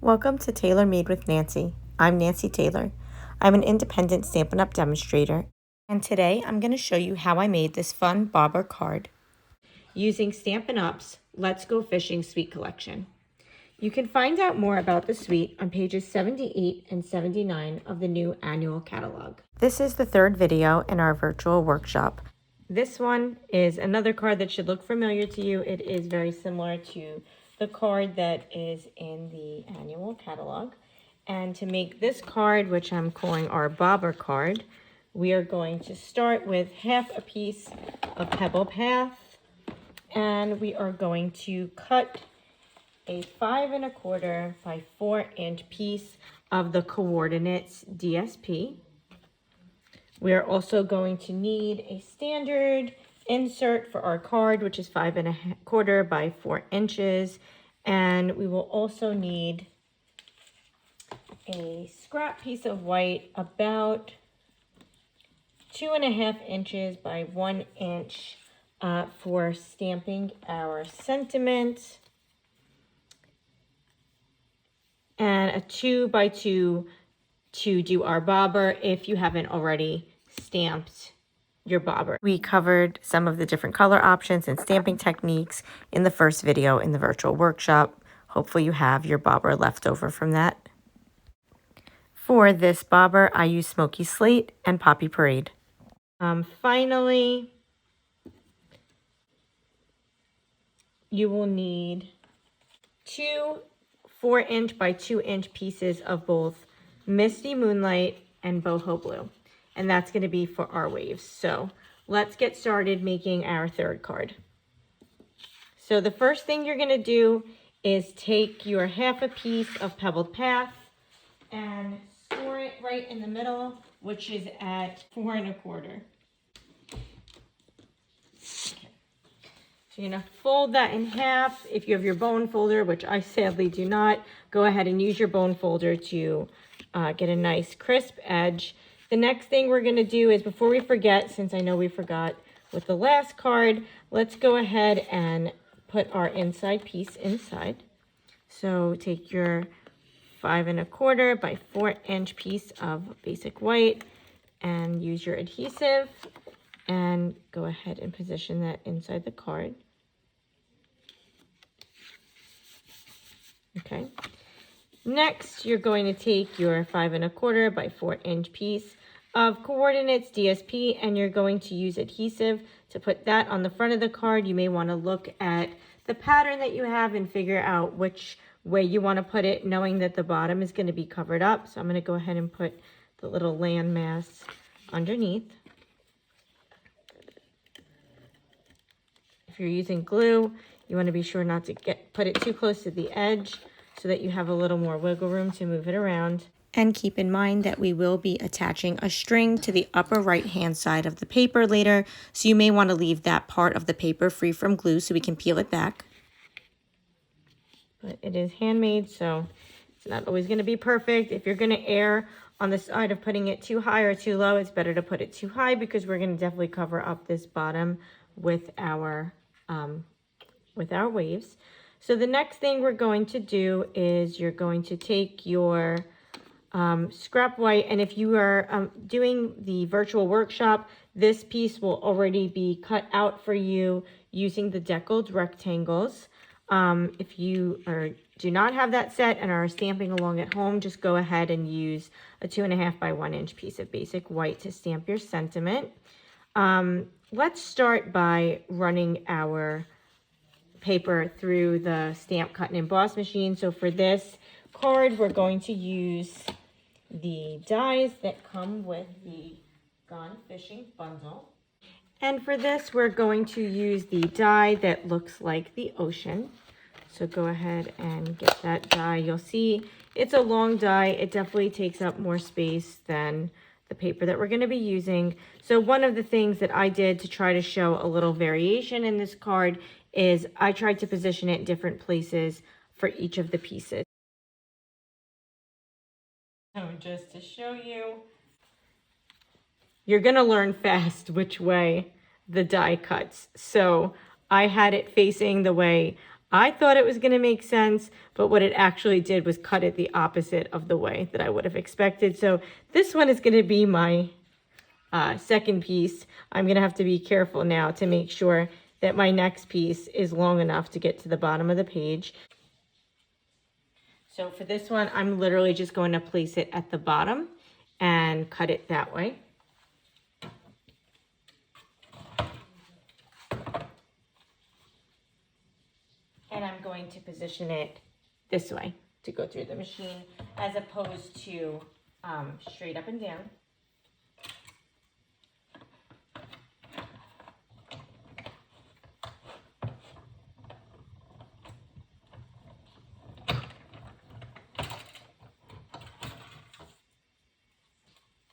Welcome to Tailor Made with Nancy. I'm Nancy Taylor. I'm an independent Stampin' Up! Demonstrator, and today I'm going to show you how I made this fun bobber card using Stampin' Up's Let's Go Fishing Suite collection. You can find out more about the suite on pages 78 and 79 of the new annual catalog. This is the third video in our virtual workshop. This one is another card that should look familiar to you. It is very similar to the card that is in the annual catalog. And to make this card, which I'm calling our bobber card, we are going to start with half a piece of Pebble Path, and we are going to cut a 5 1/4 by 4 inch piece of the coordinates DSP. We are also going to need a standard insert for our card, which is 5 1/4 by 4 inches. And we will also need a scrap piece of white about 2 1/2 inches by 1 inch for stamping our sentiment. And a 2 by 2 to do our bobber if you haven't already stamped your bobber. We covered some of the different color options and stamping techniques in the first video in the virtual workshop. Hopefully you have your bobber left over from that. For this bobber, I use Smoky Slate and Poppy Parade. Finally, you will need 2 4 inch by 2 inch pieces of both Misty Moonlight and Boho Blue. And that's going to be for our waves. So let's get started making our third card. So the first thing you're going to do is take your half a piece of Pebbled Path and store it right in the middle, which is at 4 1/4. So you're going to fold that in half. If you have your bone folder, which I sadly do not, go ahead and use your bone folder to get a nice crisp edge. The next thing we're going to do is, before we forget, since I know we forgot with the last card, let's go ahead and put our inside piece inside. So take your 5 1/4 by 4 inch piece of basic white and use your adhesive and go ahead and position that inside the card. Okay. Next, you're going to take your 5 1/4 by 4 inch piece of coordinates DSP, and you're going to use adhesive to put that on the front of the card. You may want to look at the pattern that you have and figure out which way you want to put it, knowing that the bottom is going to be covered up. So I'm going to go ahead and put the little landmass underneath. If you're using glue, you want to be sure not to put it too close to the edge so that you have a little more wiggle room to move it around. And keep in mind that we will be attaching a string to the upper right-hand side of the paper later, so you may want to leave that part of the paper free from glue so we can peel it back. But it is handmade, so it's not always going to be perfect. If you're going to err on the side of putting it too high or too low, it's better to put it too high, because we're going to definitely cover up this bottom with our waves. So the next thing we're going to do is you're going to take your scrap white, and if you are doing the virtual workshop, this piece will already be cut out for you using the deckled rectangles. If you do not have that set and are stamping along at home, just go ahead and use a 2 1/2 by 1 inch piece of basic white to stamp your sentiment. Let's start by running our paper through the stamp, cut, and emboss machine. So for this card, we're going to use the dies that come with the Gone Fishing bundle. And for this, we're going to use the die that looks like the ocean. So go ahead and get that die. You'll see it's a long die. It definitely takes up more space than the paper that we're going to be using. So one of the things that I did to try to show a little variation in this card is I tried to position it in different places for each of the pieces. So just to show you, you're going to learn fast which way the die cuts. So I had it facing the way I thought it was going to make sense, but what it actually did was cut it the opposite of the way that I would have expected. So this one is going to be my second piece. I'm going to have to be careful now to make sure that my next piece is long enough to get to the bottom of the page. So for this one, I'm literally just going to place it at the bottom and cut it that way. And I'm going to position it this way to go through the machine as opposed to straight up and down.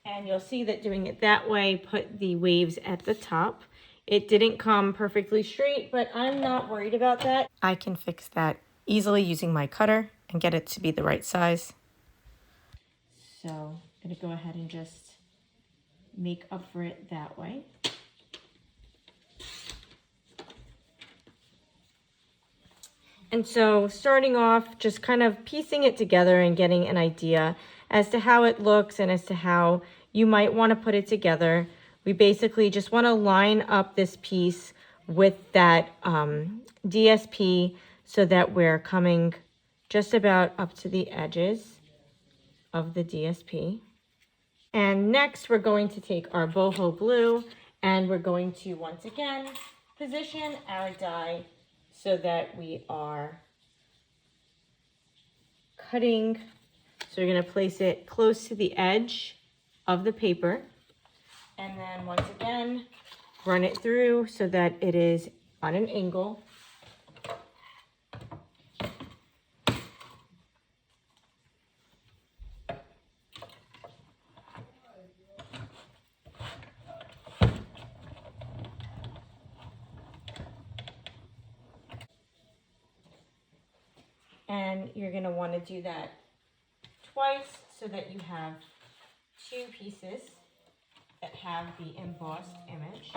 And you'll see that doing it that way put the waves at the top. It didn't come perfectly straight, but I'm not worried about that. I can fix that easily using my cutter and get it to be the right size. So I'm going to go ahead and just make up for it that way. And so starting off, just kind of piecing it together and getting an idea as to how it looks and as to how you might want to put it together. We basically just want to line up this piece with that DSP so that we're coming just about up to the edges of the DSP. And next we're going to take our boho blue and we're going to once again position our die so that we are cutting. So you're going to place it close to the edge of the paper. And then once again, run it through so that it is on an angle. And you're going to want to do that twice so that you have two pieces that have the embossed image.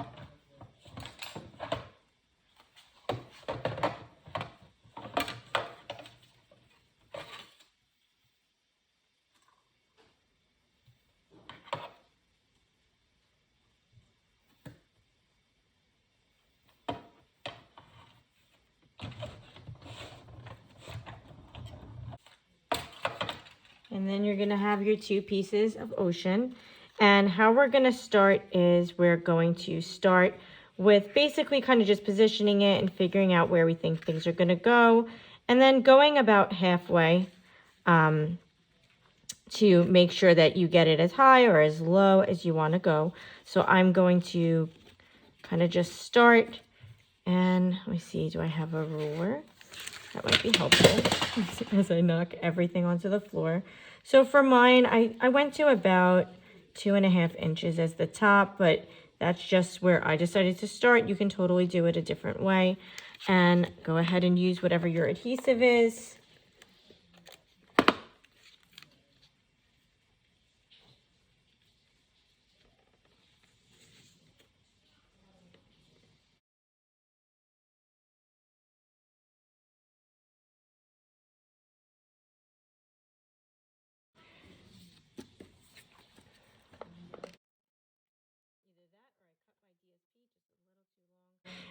And then you're going to have your two pieces of ocean. And how we're going to start is we're going to start with basically kind of just positioning it and figuring out where we think things are going to go. And then going about halfway to make sure that you get it as high or as low as you want to go. So I'm going to kind of just start. And let me see, do I have a ruler? That might be helpful as I knock everything onto the floor. So for mine, I went to about 2.5 inches as the top, but that's just where I decided to start. You can totally do it a different way. And go ahead and use whatever your adhesive is.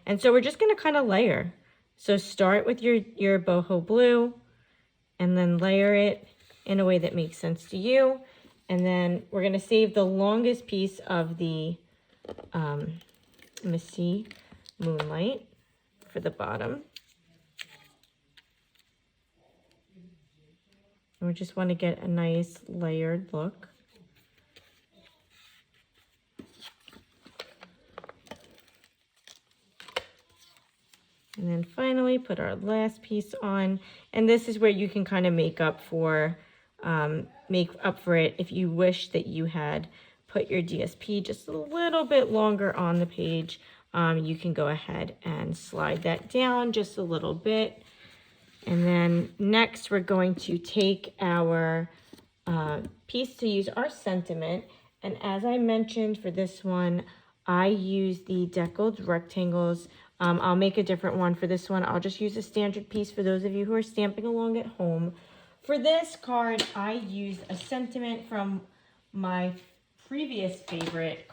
And so we're just going to kind of layer. So start with your boho blue and then layer it in a way that makes sense to you. And then we're going to save the longest piece of the Missy Moonlight for the bottom. And we just want to get a nice layered look. And then finally put our last piece on. And this is where you can kind of make up for it if you wish that you had put your DSP just a little bit longer on the page. You can go ahead and slide that down just a little bit. And then next we're going to take our piece to use our sentiment. And as I mentioned for this one, I use the deckled rectangles. I'll make a different one for this one. I'll just use a standard piece for those of you who are stamping along at home. For this card, I used a sentiment from my previous favorite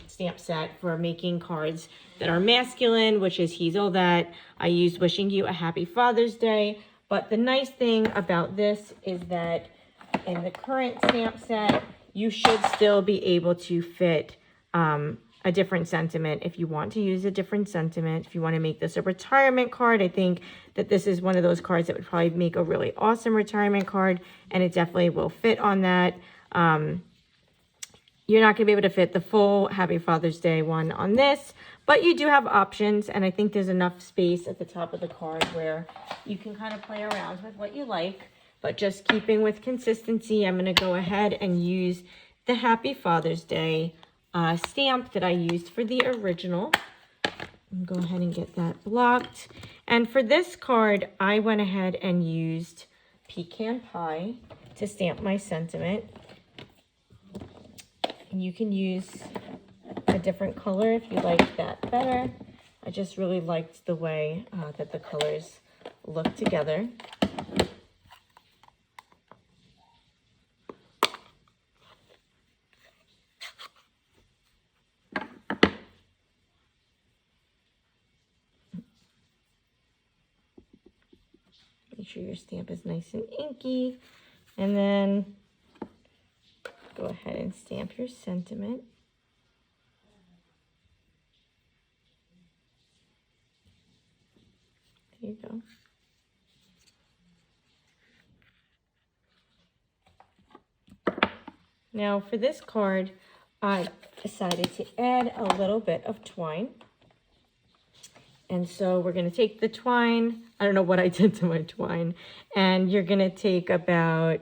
stamp set for making cards that are masculine, which is He's All That. I used Wishing You a Happy Father's Day. But the nice thing about this is that in the current stamp set, you should still be able to fit a different sentiment if you want to use a different sentiment. If you want to make this a retirement card, I think that this is one of those cards that would probably make a really awesome retirement card, and it definitely will fit on that. You're not going to be able to fit the full Happy Father's Day one on this, but you do have options, and I think there's enough space at the top of the card where you can kind of play around with what you like. But just keeping with consistency, I'm going to go ahead and use the Happy Father's Day stamp that I used for the original. Go ahead and get that blocked. And for this card, I went ahead and used Pecan Pie to stamp my sentiment. You can use a different color if you like that better. I just really liked the way that the colors look together. Make sure your stamp is nice and inky, and then go ahead and stamp your sentiment. There you go. Now for this card, I decided to add a little bit of twine. And so we're going to take the twine. I don't know what I did to my twine. And you're going to take about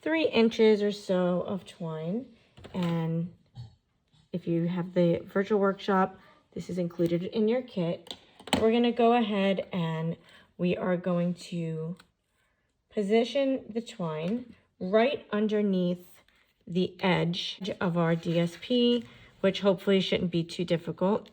3 inches or so of twine. And if you have the virtual workshop, this is included in your kit. We're going to go ahead and we are going to position the twine right underneath the edge of our DSP, which hopefully shouldn't be too difficult,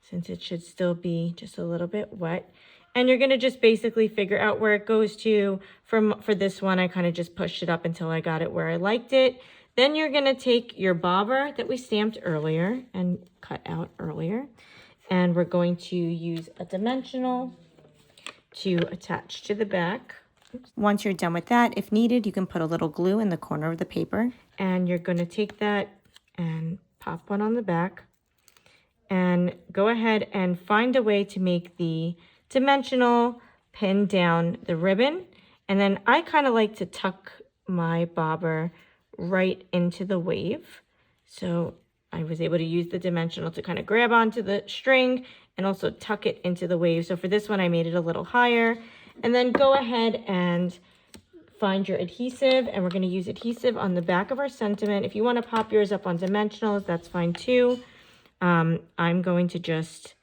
since it should still be just a little bit wet. And you're going to just basically figure out where it goes to. For this one, I kind of just pushed it up until I got it where I liked it. Then you're going to take your bobber that we stamped earlier and cut out earlier. And we're going to use a dimensional to attach to the back. Once you're done with that, if needed, you can put a little glue in the corner of the paper. And you're going to take that and pop one on the back. And go ahead and find a way to make the dimensional pin down the ribbon. And then I kind of like to tuck my bobber right into the wave. So I was able to use the dimensional to kind of grab onto the string and also tuck it into the wave. So for this one, I made it a little higher. And then go ahead and find your adhesive, and we're going to use adhesive on the back of our sentiment. If you want to pop yours up on dimensionals, that's fine too. I'm going to just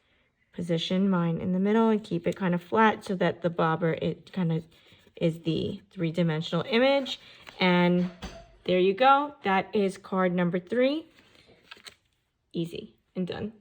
position mine in the middle and keep it kind of flat so that the bobber, it kind of is the 3-dimensional image. And there you go. That is card number 3. Easy and done.